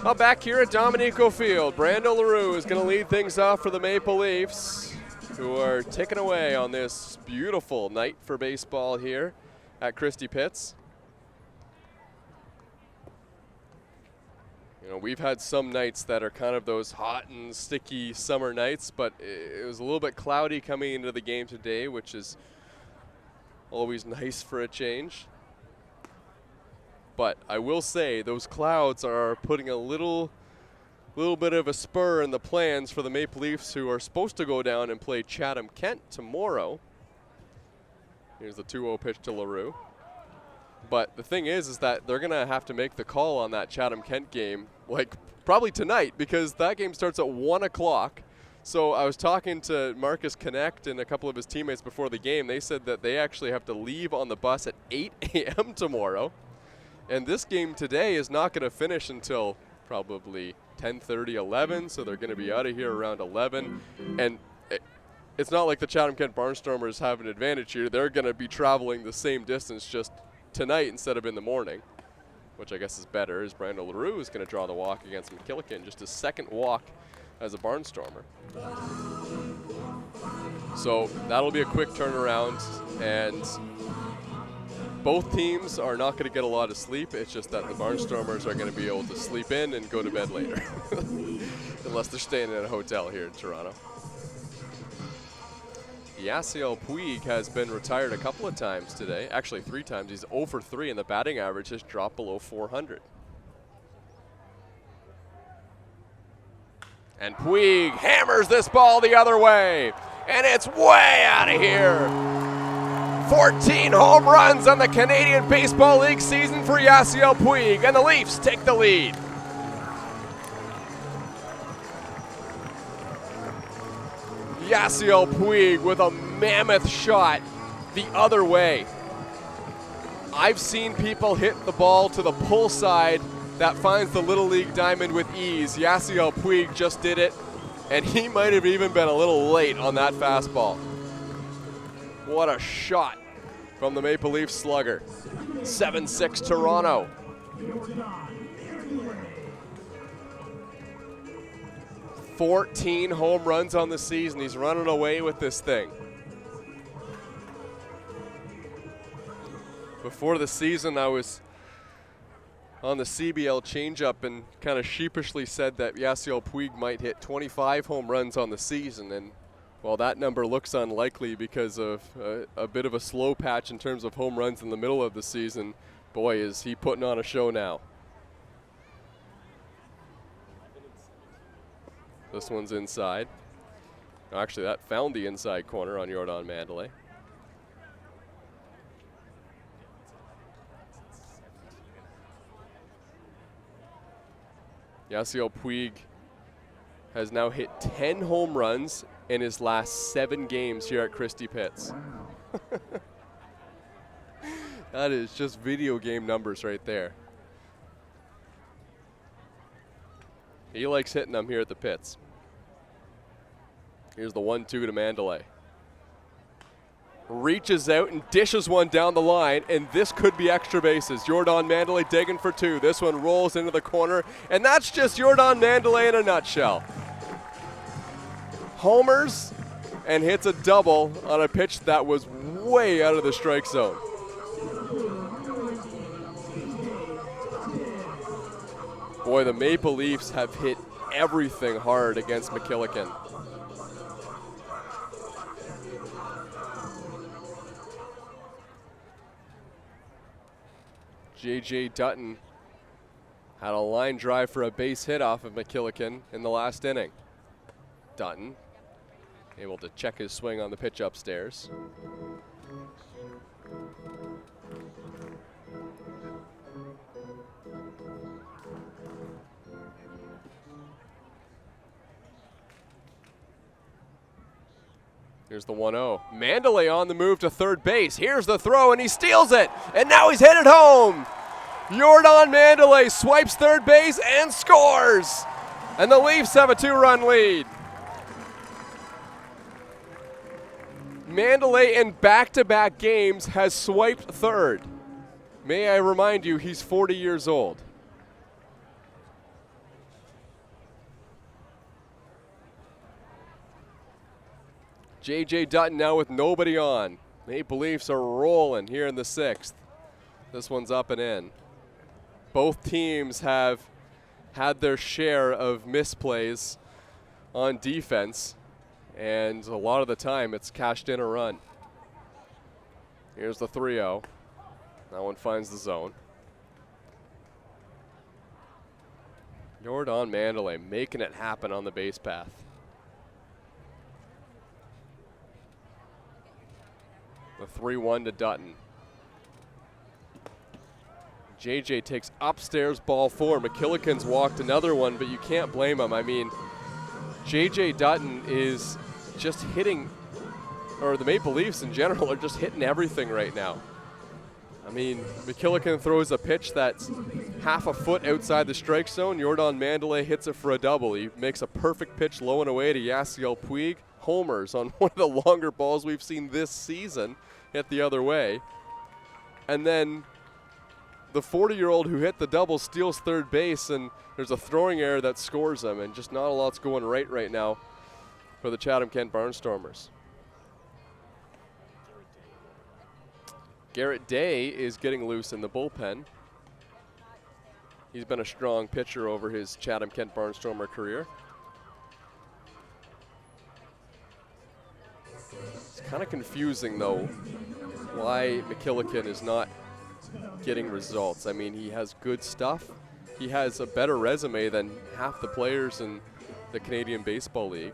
Well, back here at Dominico Field, Brando Leroux is going to lead things off for the Maple Leafs, who are ticking away on this beautiful night for baseball here at Christie Pitts. You know, we've had some nights that are kind of those hot and sticky summer nights, but it was a little bit cloudy coming into the game today, which is always nice for a change. But I will say those clouds are putting a little bit of a spur in the plans for the Maple Leafs, who are supposed to go down and play Chatham-Kent tomorrow. Here's the 2-0 pitch to Leroux. But the thing is that they're going to have to make the call on that Chatham-Kent game, like probably tonight, because that game starts at 1 o'clock. So I was talking to Marcus Connect and a couple of his teammates before the game. They said that they actually have to leave on the bus at 8 a.m. tomorrow. And this game today is not going to finish until probably 10:30, 11, so they're going to be out of here around 11. And it's not like the Chatham-Kent Barnstormers have an advantage here. They're going to be traveling the same distance just tonight instead of in the morning, which I guess is better, as Brando Leroux is going to draw the walk against McKillican, just his second walk as a Barnstormer. So that'll be a quick turnaround, and both teams are not going to get a lot of sleep. It's just that the Barnstormers are going to be able to sleep in and go to bed later, unless they're staying in a hotel here in Toronto. Yasiel Puig has been retired a couple of times today, actually 3 times. He's 0 for 3, and the batting average has dropped below 400. And Puig hammers this ball the other way, and it's way out of here. 14 home runs on the Canadian Baseball League season for Yasiel Puig, and the Leafs take the lead. Yasiel Puig with a mammoth shot the other way. I've seen people hit the ball to the pull side that finds the Little League diamond with ease. Yasiel Puig just did it, and he might have even been a little late on that fastball. What a shot from the Maple Leaf slugger. 7-6 Toronto. Yordan. 14 home runs on the season. He's running away with this thing. Before the season, I was on the CBL changeup and kind of sheepishly said that Yasiel Puig might hit 25 home runs on the season. And while that number looks unlikely because of a bit of a slow patch in terms of home runs in the middle of the season, boy, is he putting on a show now. This one's inside. Actually, that found the inside corner on Yordan Manduley. Yasiel Puig has now hit 10 home runs in his last 7 games here at Christie Pitts. Wow. That is just video game numbers right there. He likes hitting them here at the Pits. Here's the 1-2 to Manduley. Reaches out and dishes one down the line, and this could be extra bases. Yordan Manduley digging for 2. This one rolls into the corner, and that's just Yordan Manduley in a nutshell. Homers and hits a double on a pitch that was way out of the strike zone. Boy, the Maple Leafs have hit everything hard against McKillican. J.J. Dutton had a line drive for a base hit off of McKillican in the last inning. Dutton able to check his swing on the pitch upstairs. Here's the 1-0. Manduley on the move to third base. Here's the throw, and he steals it. And now he's headed home. Yordan Manduley swipes third base and scores. And the Leafs have a 2-run lead. Manduley in back-to-back games has swiped third. May I remind you, he's 40 years old. J.J. Dutton now with nobody on. Maple Leafs are rolling here in the 6th. This one's up and in. Both teams have had their share of misplays on defense, and a lot of the time it's cashed in a run. Here's the 3-0. That one finds the zone. Yordan Manduley making it happen on the base path. The 3-1 to Dutton. JJ takes upstairs ball 4. McKillican's walked another one, but you can't blame him. I mean, JJ Dutton is just hitting, or the Maple Leafs in general are just hitting everything right now. I mean, McKillican throws a pitch that's half a foot outside the strike zone. Yordan Manduley hits it for a double. He makes a perfect pitch low and away to Yasiel Puig. Homers on one of the longer balls we've seen this season hit the other way. And then the 40-year-old who hit the double steals third base, and there's a throwing error that scores him, and just not a lot's going right now for the Chatham-Kent Barnstormers. Garrett Day is getting loose in the bullpen. He's been a strong pitcher over his Chatham-Kent Barnstormer career. It's kind of confusing, though, why McKillican is not getting results. I mean, he has good stuff. He has a better resume than half the players in the Canadian Baseball League.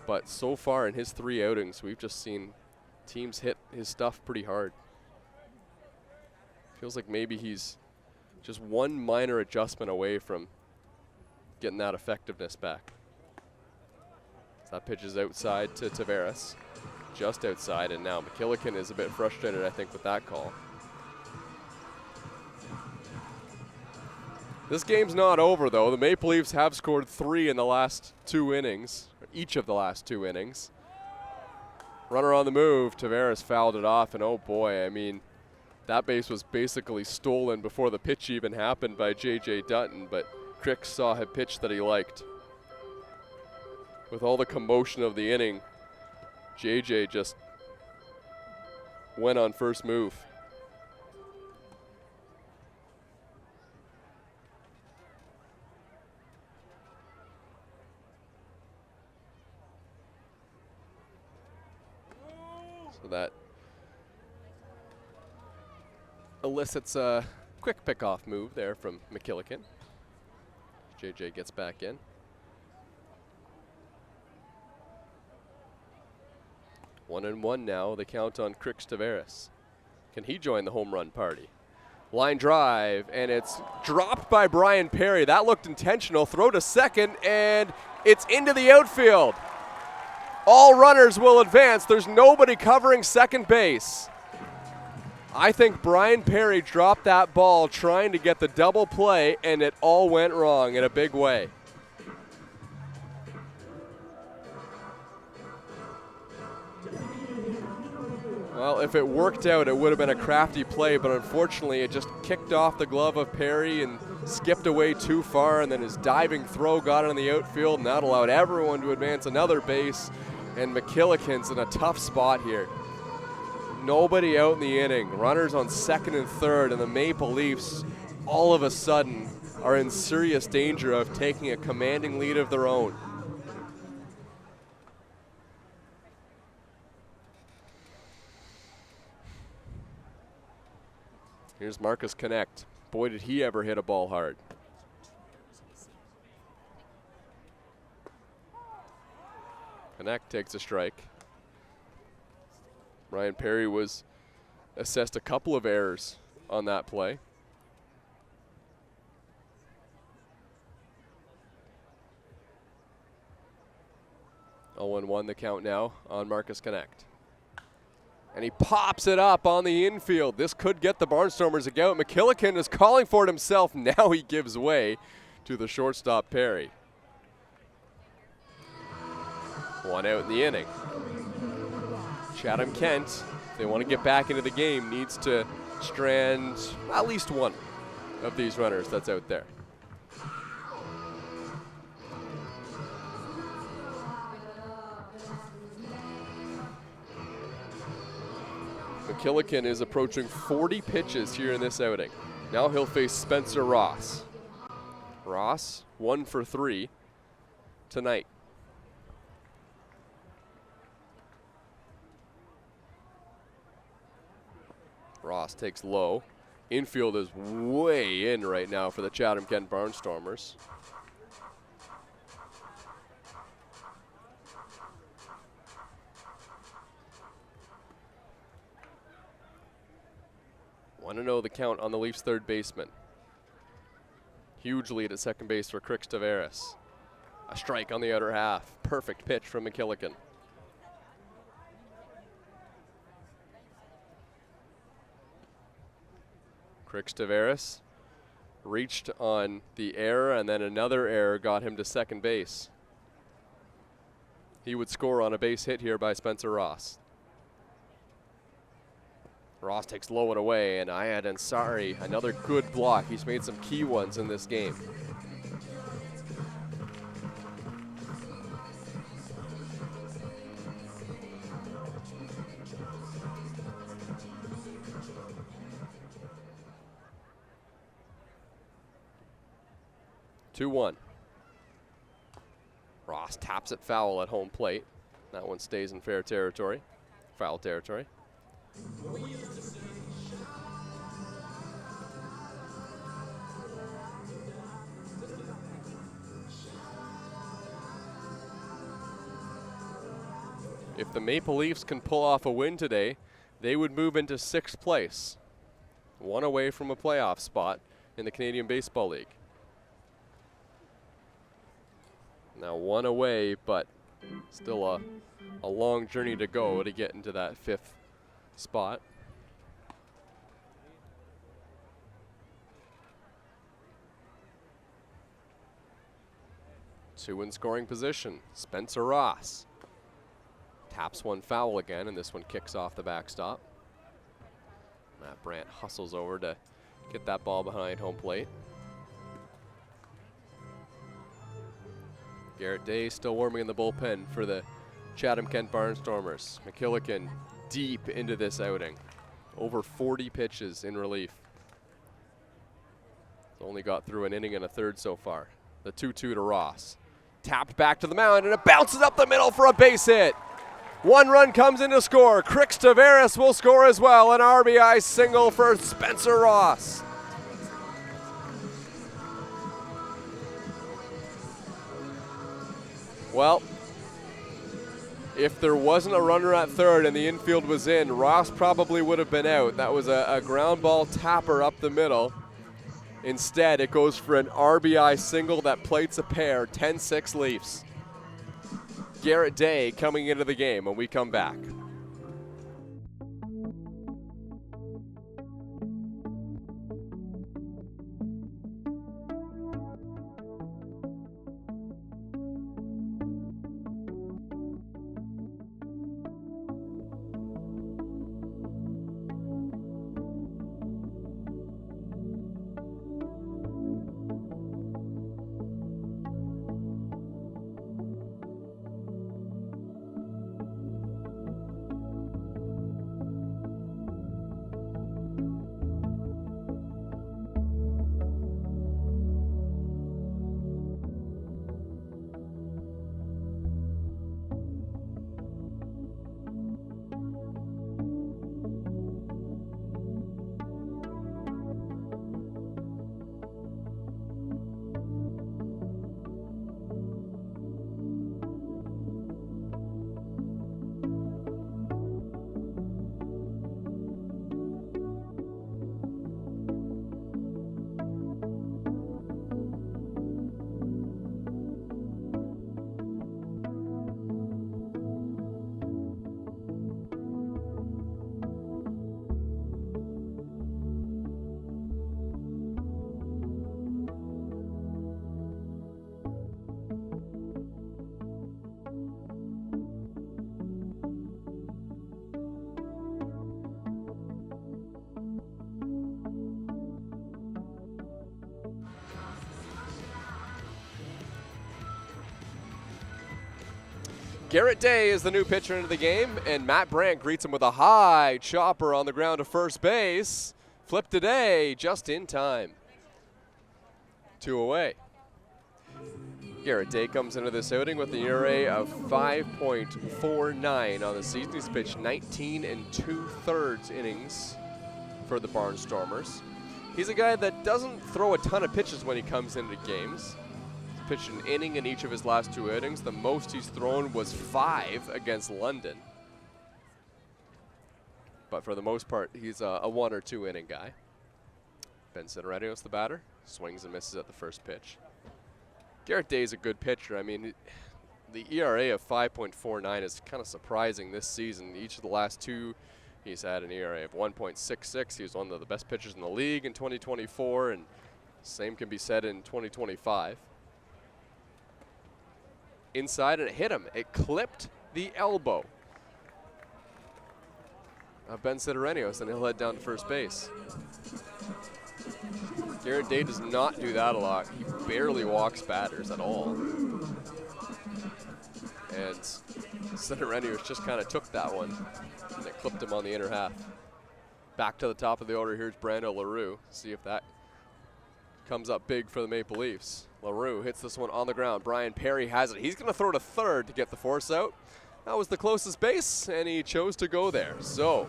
But so far in his 3 outings, we've just seen teams hit his stuff pretty hard. Feels like maybe he's just one minor adjustment away from getting that effectiveness back. So that pitch is outside to Taveras, just outside, and now McKillican is a bit frustrated, I think, with that call. This game's not over, though. The Maple Leafs have scored 3 in the last 2 innings, each of the last 2 innings. Runner on the move, Taveras fouled it off, and oh boy, I mean, that base was basically stolen before the pitch even happened by J.J. Dutton, but Crix saw a pitch that he liked. With all the commotion of the inning, J.J. just went on first move. So that elicits a quick pickoff move there from McKillican. JJ gets back in. 1-1 now. The count on Crix Taveras. Can he join the home run party? Line drive, and it's dropped by Brian Perry. That looked intentional. Throw to second, and it's into the outfield. All runners will advance. There's nobody covering second base. I think Brian Perry dropped that ball trying to get the double play, and it all went wrong in a big way. Well, if it worked out, it would have been a crafty play, but unfortunately it just kicked off the glove of Perry and skipped away too far, and then his diving throw got it in the outfield, and that allowed everyone to advance another base, and McKillican's in a tough spot here. Nobody out in the inning. Runners on second and third, and the Maple Leafs all of a sudden are in serious danger of taking a commanding lead of their own. Here's Marcus Connect. Boy, did he ever hit a ball hard. Connect takes a strike. Brian Perry was assessed a couple of errors on that play. Oh, 0-1 the count now on Marcus Connect. And he pops it up on the infield. This could get the Barnstormers a go. McKillican is calling for it himself. Now he gives way to the shortstop Perry. 1 out in the inning. Chatham-Kent, if they want to get back into the game, needs to strand at least one of these runners that's out there. McKillican is approaching 40 pitches here in this outing. Now he'll face Spencer Ross. Ross, 1 for 3 tonight. Ross takes low. Infield is way in right now for the Chatham-Kent Barnstormers. Want to know the count on the Leafs' third baseman. Huge lead at second base for Taveras. A strike on the outer half. Perfect pitch from McKillican. Taveras reached on the error, and then another error got him to second base. He would score on a base hit here by Spencer Ross. Ross takes low and away, and Ayad Ansari, another good block. He's made some key ones in this game. Two-one. Ross taps it foul at home plate. That one stays in fair territory, foul territory. If the Maple Leafs can pull off a win today, they would move into 6th place, one away from a playoff spot in the Canadian Baseball League. Now one away, but still a long journey to go to get into that 5th spot. Two in scoring position, Spencer Ross. Taps one foul again, and this one kicks off the backstop. Matt Brandt hustles over to get that ball behind home plate. Garrett Day still warming in the bullpen for the Chatham-Kent Barnstormers. McKillican deep into this outing. Over 40 pitches in relief. Only got through an inning and a third so far. The 2-2 to Ross. Tapped back to the mound, and it bounces up the middle for a base hit. One run comes in to score. Taveras will score as well. An RBI single for Spencer Ross. Well, if there wasn't a runner at third and the infield was in, Ross probably would have been out. That was a ground ball tapper up the middle. Instead, it goes for an RBI single that plates a pair, 10-6 Leafs. Garrett Day coming into the game when we come back. Garrett Day is the new pitcher into the game, and Matt Brandt greets him with a high chopper on the ground to first base. Flip today, just in time. 2 away. Garrett Day comes into this outing with an ERA of 5.49 on the season. He's pitched 19 2/3 innings for the Barnstormers. He's a guy that doesn't throw a ton of pitches when he comes into games. He's pitched an inning in each of his last 2 outings. The most he's thrown was 5 against London. But for the most part, he's a 1 or 2 inning guy. Ben Sitarenios, the batter, swings and misses at the first pitch. Garrett Day is a good pitcher. I mean, the ERA of 5.49 is kind of surprising this season. Each of the last 2, he's had an ERA of 1.66. He was one of the best pitchers in the league in 2024, and same can be said in 2025. Inside, and it hit him. It clipped the elbow of Ben Sitarenios, and he'll head down to first base. Garrett Day does not do that a lot. He barely walks batters at all. And Sitarenios just kind of took that one, and it clipped him on the inner half. Back to the top of the order, here's Brando Leroux. See if that comes up big for the Maple Leafs. Leroux hits this one on the ground. Brian Perry has it. He's going to throw to third to get the force out. That was the closest base, and he chose to go there. So,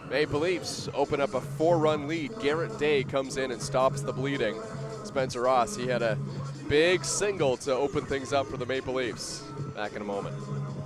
Maple Leafs open up a 4-run lead. Garrett Day comes in and stops the bleeding. Spencer Ross, he had a big single to open things up for the Maple Leafs. Back in a moment.